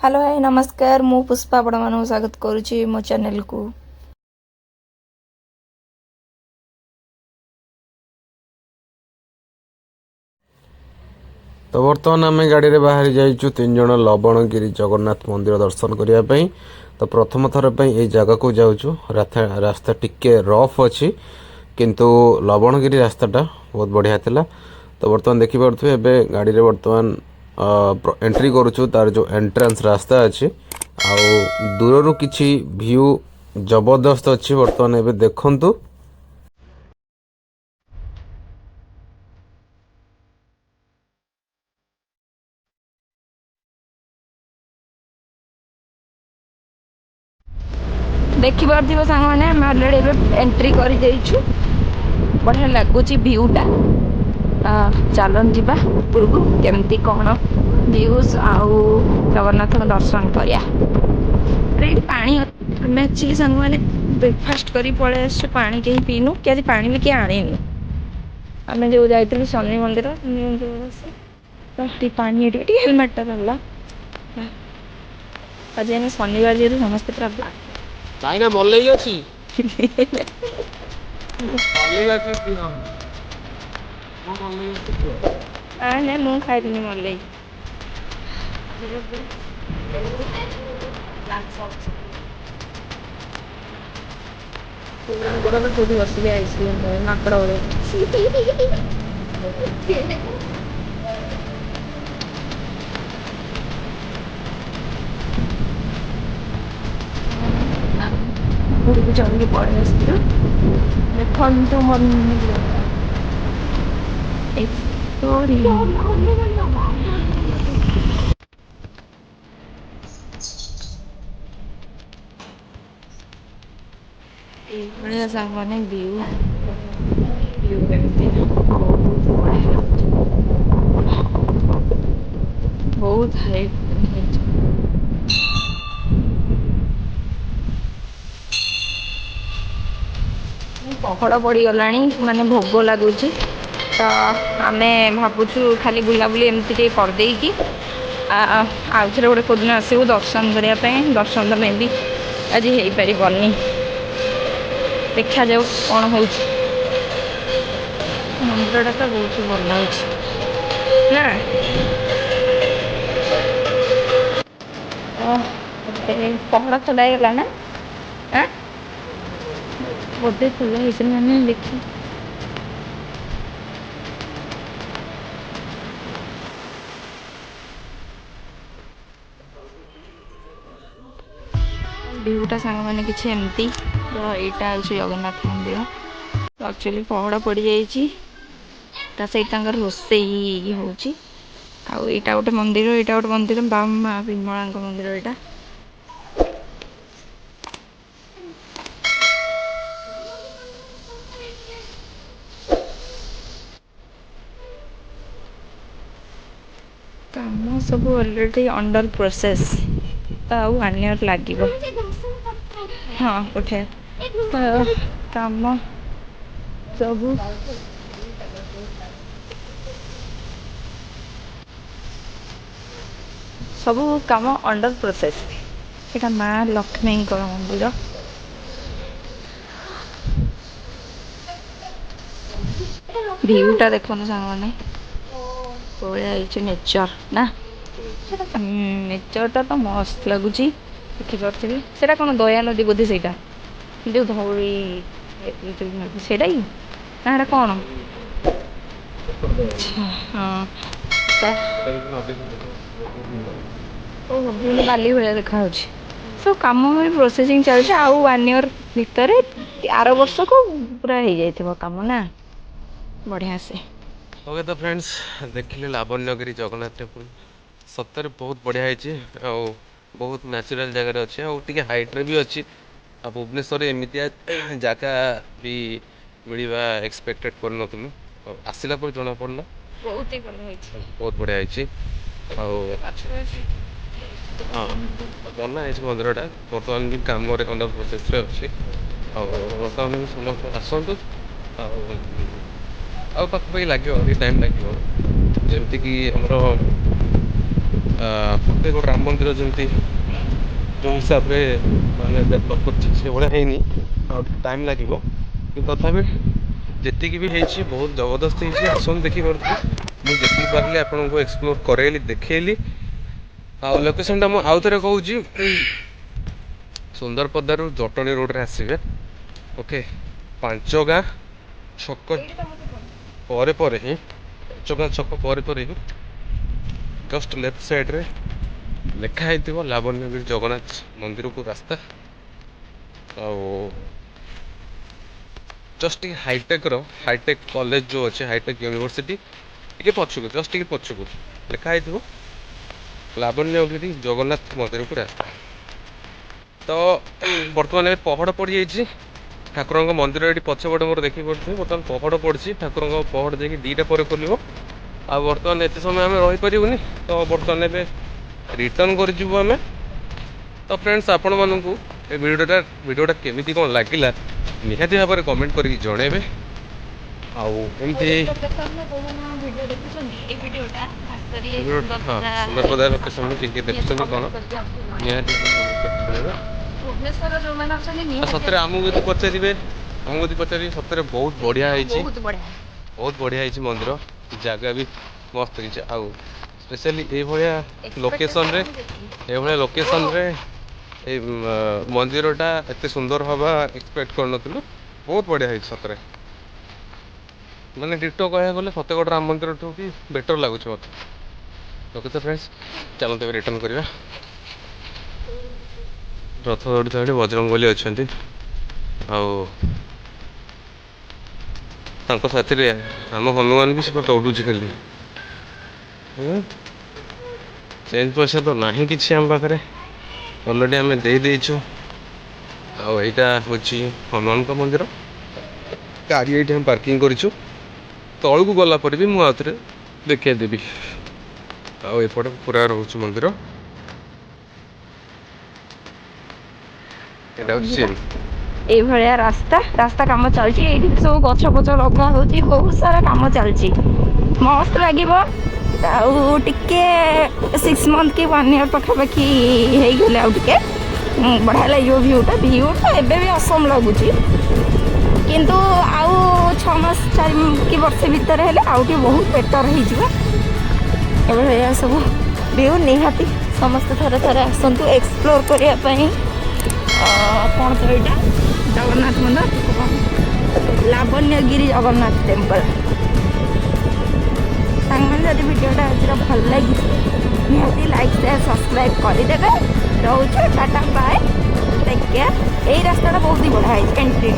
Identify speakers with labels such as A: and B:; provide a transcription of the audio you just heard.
A: Hello hi नमस्कार मु पुष्पा आपण मानक स्वागत करुच्ची मो चैनल को।
B: तो बर्तमान आम गाड़ी में बाहरी जाइचु 3 जन लवणगिरी जगन्नाथ मंदिर दर्शन करने। तो प्रथम थर पर यही जगह को जाऊँ। रास्ता टिके रफ अच्छी किंतु लवणगिरी रास्ताटा बहुत बढ़िया थिला। तो बर्तमान देखिपे ए गाड़ी में बर्तमान एंट्री करुचु तार जो एंट्रेंस रास्ता अच्छी दूर किसी व्यू जबरदस्त अच्छी। बर्तमान एबे देखंतु
A: देखिपे सांग मैंने आम अलरेडी एंट्री कर बढ़िया लगुच भ्यूटा। चलन जीवा ऊपर को केमती कौन व्यूज आउ जगन्नाथ दर्शन करिया। पानी आम एक्चुअली सांग मैंने ब्रेकफास्ट कर पलि आस पानी कहीं पीनु कि आज पानी भी किए आनीनी। आम जो जाइलु शनि मंदिर पानी हेलमेटा रहा आज आम शनिवार जेहतु समस्ते पूरा
C: କାହିଁକି ମଲେଇ ଅଛି
A: ନାଇଁ ମୁଁ ଖାଇଲିନି ମଲେଇ। କୋଉଠି ବସିକି ଆଇସ୍କ୍ରିମ୍ ମାଙ୍କଡ ଭଳିଆ। ଘରକୁ ଚଢ଼ିକି ପଳେଇ ଆସିଥିଲୁ। ଦେଖନ୍ତୁ ମନ୍ଦିର ଏଇଭଳିଆ ସାଙ୍ଗମାନେ ଭିଉ ଏମିତି ବହୁତ ହାଇଟ୍ ହେଇଛି। ପହଡ଼ ପଡ଼ିଗଲାଣି ମାନେ ଭୋଗ ଲାଗୁଛି ତ ଆମେ ଭାବୁଛୁ ଖାଲି ବୁଲାବୁଲି ଏମିତି ଟିକେ କରିଦେଇକି ଆଉଥରେ ଗୋଟେ କେଉଁଦିନ ଆସିବୁ ଦର୍ଶନ କରିବା ପାଇଁ। ଦର୍ଶନ ତ ମେ ବି ଆଜି ହେଇପାରିବନି, ଦେଖାଯାଉ କ'ଣ ହେଉଛି। ମନ୍ଦିରଟା ତ ବହୁତ ଭଲ ଲାଗୁଛି ନା। ପହଡ଼ ଖୋଲା ହେଇଗଲା ନା ବୋଧେ ଖୋଲା ହେଇଛି ମାନେ ଦେଖି ଭିଉଟା ସାଙ୍ଗମାନେ କିଛି ଏମିତି। ତ ଏଇଟା ହେଉଛି ଜଗନ୍ନାଥ ମନ୍ଦିର। ଆକ୍ଚୁଆଲି ପହଡ଼ ପଡ଼ିଯାଇଛି ତା ସେଇଠି ତାଙ୍କର ରୋଷେଇ ହେଉଛି। ଆଉ ଏଇଟା ଗୋଟେ ମନ୍ଦିର, ଏଇଟା ଗୋଟେ ମନ୍ଦିର ମା ବିମଳାଙ୍କ ମନ୍ଦିର ଏଇଟା। କାମ ସବୁ ଅଲରେଡ଼ି ଅଣ୍ଡର ପ୍ରୋସେସ୍। ତ ଆଉ 1 ଇୟର୍ ଲାଗିବ। ହଁ ଉଠେ କାମ ସବୁ ସବୁ କାମ ଅଣ୍ଡର ପ୍ରୋସେସ୍। ଏଇଟା ମା ଲକ୍ଷ୍ମୀଙ୍କର ମନ୍ଦିର। ଭିଉଟା ଦେଖନ୍ତୁ ସାଙ୍ଗମାନେ, ବଢ଼ିଆ ହେଇଛି ନେଚର ନା। ନେଚରଟା ତ ମସ୍ତ ଲାଗୁଛି ଦେଖିପାରୁଥିବେ। ସେଇଟା କ'ଣ ଦୟା ନଦୀ ବୋଧେ ସେଇଟା ଯେଉଁ ଧଉଳି ସେଇଟା କି ନା ସେଇଟା କ'ଣ? ଓହୋ ବାଲି ଭଳିଆ ଦେଖାଯାଉଛି। ସବୁ କାମ ପ୍ରୋସେସିଂ ଚାଲିଛି। ଆଉ 1 ଇୟର୍ ଭିତରେ ଆର ବର୍ଷକୁ ପୁରା ହେଇଯାଇଥିବ କାମ ନା। ବଢ଼ିଆ ସେ।
B: ओके तो फ्रेंड्स देखिले लावण्यगिरी जगन्नाथ टेम्पल सତରେ बहुत बढ़िया ହେଇଛି। ଆଉ ବହୁତ ନ୍ୟାଚୁରାल ଜାଗାରେ ଅଛି ଆଉ ଟିକେ ହାଇଟ୍ରେ ବି ଅଛି। ଆଉ ଭୁବନେଶ୍ୱରରେ ଏମିତିଆ ଜାଗା ବି ମିଳିବା ଏକ୍ସପେକ୍ଟେଡ଼ କରିନଥିଲୁ। ଆସିଲା ପରେ ଜଣାପଡ଼ିଲା
A: ବହୁତ ହି ଭଲ ହେଇଛି।
B: ବହୁତ ବଢ଼ିଆ ହେଇଛି। ଆଉ ହଁ ବନା ହେଇଛି ମନ୍ଦିରଟା ବର୍ତ୍ତମାନ ବି କାମରେ ଅଣ୍ଡର ପ୍ରୋସେସ୍ରେ ଅଛି। ଆଉ ବର୍ତ୍ତମାନ ବି ସମସ୍ତେ ଆସନ୍ତୁ। ଆଉ ପାଖାପାଖି ଲାଗିବ ଟିକେ ଟାଇମ୍ ଲାଗିବ। ଯେମିତିକି ଆମର ପ୍ରତ୍ୟେକ ରାମ ମନ୍ଦିର ଯେମିତି ଯେଉଁ ହିସାବରେ ମାନେ ଡେଭଲପ୍ କରୁଛି ସେଭଳିଆ ହେଇନି, ଆଉ ଟାଇମ୍ ଲାଗିବ, କିନ୍ତୁ ତଥାପି ଯେତିକି ବି ହେଇଛି ବହୁତ ଜବରଦସ୍ତ ହେଇଛି। ଆସନ୍ତୁ ଦେଖିପାରୁଥିବେ, ମୁଁ ଯେତିକି ପାରିଲି ଆପଣଙ୍କୁ ଏକ୍ସପ୍ଲୋର୍ କରେଇଲି, ଦେଖେଇଲି। ଆଉ ଲୋକେସନ୍ଟା ମୁଁ ଆଉ ଥରେ କହୁଛି, ସୁନ୍ଦରପଦାରୁ ଜଟଣୀ ରୋଡ଼ରେ ଆସିବେ, ଓକେ, ପାଞ୍ଚଗାଁ ଛକ ପରେ ହିଁ, ପାଞ୍ଚଗାଁ ଛକ ପରେ ହିଁ ଜଷ୍ଟ ଲେଫ୍ଟ ସାଇଡ଼୍ରେ ଲେଖା ହେଇଥିବ ଲାବଣ୍ୟଗିରି ଜଗନ୍ନାଥ ମନ୍ଦିରକୁ ରାସ୍ତା। ଆଉ ଜଷ୍ଟ ଟିକେ ହାଇଟେକ୍ କଲେଜ ଯେଉଁ ଅଛି, ହାଇଟେକ୍ ୟୁନିଭର୍ସିଟି ଟିକେ ପଛକୁ, ଜଷ୍ଟ ଟିକେ ପଛକୁ ଲେଖା ହେଇଥିବ ଲାବଣ୍ୟଗିରି ଜଗନ୍ନାଥ ମନ୍ଦିରକୁ ରାସ୍ତା। ତ ବର୍ତ୍ତମାନ ଏବେ ପହଡ଼ ପଡ଼ିଯାଇଛି, ଠାକୁରଙ୍କ ମନ୍ଦିର ଏଠି ପଛପଟେ ମୋର ଦେଖିପାରୁଥିବେ। ବର୍ତ୍ତମାନ ପହଡ଼ ପଡ଼ିଛି, ଠାକୁରଙ୍କ ପହଡ଼ ଯାଇକି 2ଟା ପରେ ଖୋଲିବ। ଆଉ ବର୍ତ୍ତମାନ ଏତେ ସମୟ ଆମେ ରହିପାରିବୁନି, ତ ବର୍ତ୍ତମାନ ଏବେ ରିଟର୍ଣ୍ଣ କରିଯିବୁ ଆମେ। ତ ଫ୍ରେଣ୍ଡସ୍, ଆପଣମାନଙ୍କୁ ଏ ଭିଡ଼ିଓଟା କେମିତି କ'ଣ ଲାଗିଲା ନିହାତି ଭାବରେ କମେଣ୍ଟ କରିକି ଜଣାଇବେ। ଆଉ ଏମିତି ସୁନ୍ଦରପଦା ଲୋକେସନ୍ କିଏ ଦେଖୁଛନ୍ତି କ'ଣ ନିହାତି ଜଣାଇବେ।
A: ଭୁବନେଶ୍ୱର ଯୋଉମାନେ ଅଛନ୍ତି
B: ସତରେ ଆମକୁ ଯଦି ପଚାରିବେ ସତରେ ବହୁତ ବଢ଼ିଆ ହେଇଛି, ବହୁତ ବଢ଼ିଆ ହେଇଛି ମନ୍ଦିର, ଜାଗା ବି ମସ୍ତ ହେଇଛି। ଆଉ ସ୍ପେଶାଲି ଏଇଭଳିଆ ଲୋକେସନ୍ରେ ଏଇ ମନ୍ଦିରଟା ଏତେ ସୁନ୍ଦର ହେବା ଏକ୍ସପେକ୍ଟ କରିନଥିଲୁ। ବହୁତ ବଢ଼ିଆ ହେଇଛି ସତରେ, ମାନେ ଡିଟୋ କହିବାକୁ ଗଲେ ଫତେଗଡ଼ ରାମ ମନ୍ଦିରଠୁ ବି ବେଟର୍ ଲାଗୁଛି ମୋତେ। ଓକେ ତ ଫ୍ରେଣ୍ଡସ୍, ଚାଲନ୍ତୁ ଏବେ ରିଟର୍ଣ୍ଣ କରିବା। ରଥ ଦୌଡ଼ି ଏଠି ବଜରଙ୍ଗବଲି ଅଛନ୍ତି, ଆଉ ତାଙ୍କ ସାଥିରେ ଆମ ହନୁମାନ ବି ସେ ଦୌଡ଼ୁଛି ଖାଲି। ଚେଞ୍ଜ ପଇସା ତ ନାହିଁ କିଛି ଆମ ପାଖରେ, ଅଲରେଡ଼ି ଆମେ ଦେଇଦେଇଛୁ। ଆଉ ଏଇଟା ହେଉଛି ହନୁମାନଙ୍କ ମନ୍ଦିର, ଗାଡ଼ି ଏଇଠି ଆମେ ପାର୍କିଂ କରିଛୁ। ତଳକୁ ଗଲା ପରେ ବି ମୁଁ ଆଉଥରେ ଦେଖାଇ ଦେବି। ଆଉ ଏପଟେ ପୁରା ରହୁଛି ମନ୍ଦିର, ଏଇଟା ହେଉଛି ସିନ୍।
A: ଏଇଭଳିଆ ରାସ୍ତା କାମ ଚାଲିଛି। ଏଇଠି ସବୁ ଗଛ ଫଛ ଲଗା ହଉଛି, ବହୁତ ସାରା କାମ ଚାଲିଛି, ମସ୍ତ ଲାଗିବ। ଆଉ ଟିକେ 6 month କି 1 year ପାଖାପାଖି ହେଇଗଲେ ଆଉ ଟିକେ ବଢ଼ିଆ ଲାଗିବ। ଭିୟୁଟା ଏବେ ବି ଅସମ ଲାଗୁଛି, କିନ୍ତୁ ଆଉ 6 ମାସ 4 କି ବର୍ଷ ଭିତରେ ହେଲେ ଆଉ ଟିକେ ବହୁତ ବେଟର୍ ହେଇଯିବ। ଏଭଳିଆ ସବୁ ଭିୟୁ ନିହାତି ସମସ୍ତେ ଥରେ ଆସନ୍ତୁ ଏକ୍ସପ୍ଲୋର୍ କରିବା ପାଇଁ। କ'ଣ ତ ଏଇଟା ଜଗନ୍ନାଥ ମନ୍ଦିର, ଲାବଣ୍ୟଗିରି ଜଗନ୍ନାଥ ଟେମ୍ପଲ୍। ସାଙ୍ଗମାନେ ଯଦି ଭିଡ଼ିଓଟା ଆଜିର ଭଲ ଲାଗିଛି ନିହାତି ଲାଇକ୍ ସେୟାର ସବସ୍କ୍ରାଇବ୍ କରିଦେବେ। ରହୁଛୁ, ଟାଟା ବାଏ, ଟେକ୍ କେୟାର। ଏଇ ରାସ୍ତାଟା ବହୁତ ହି ବଢ଼ିଆ ହେଇଛି ଏଣ୍ଟ୍ରି।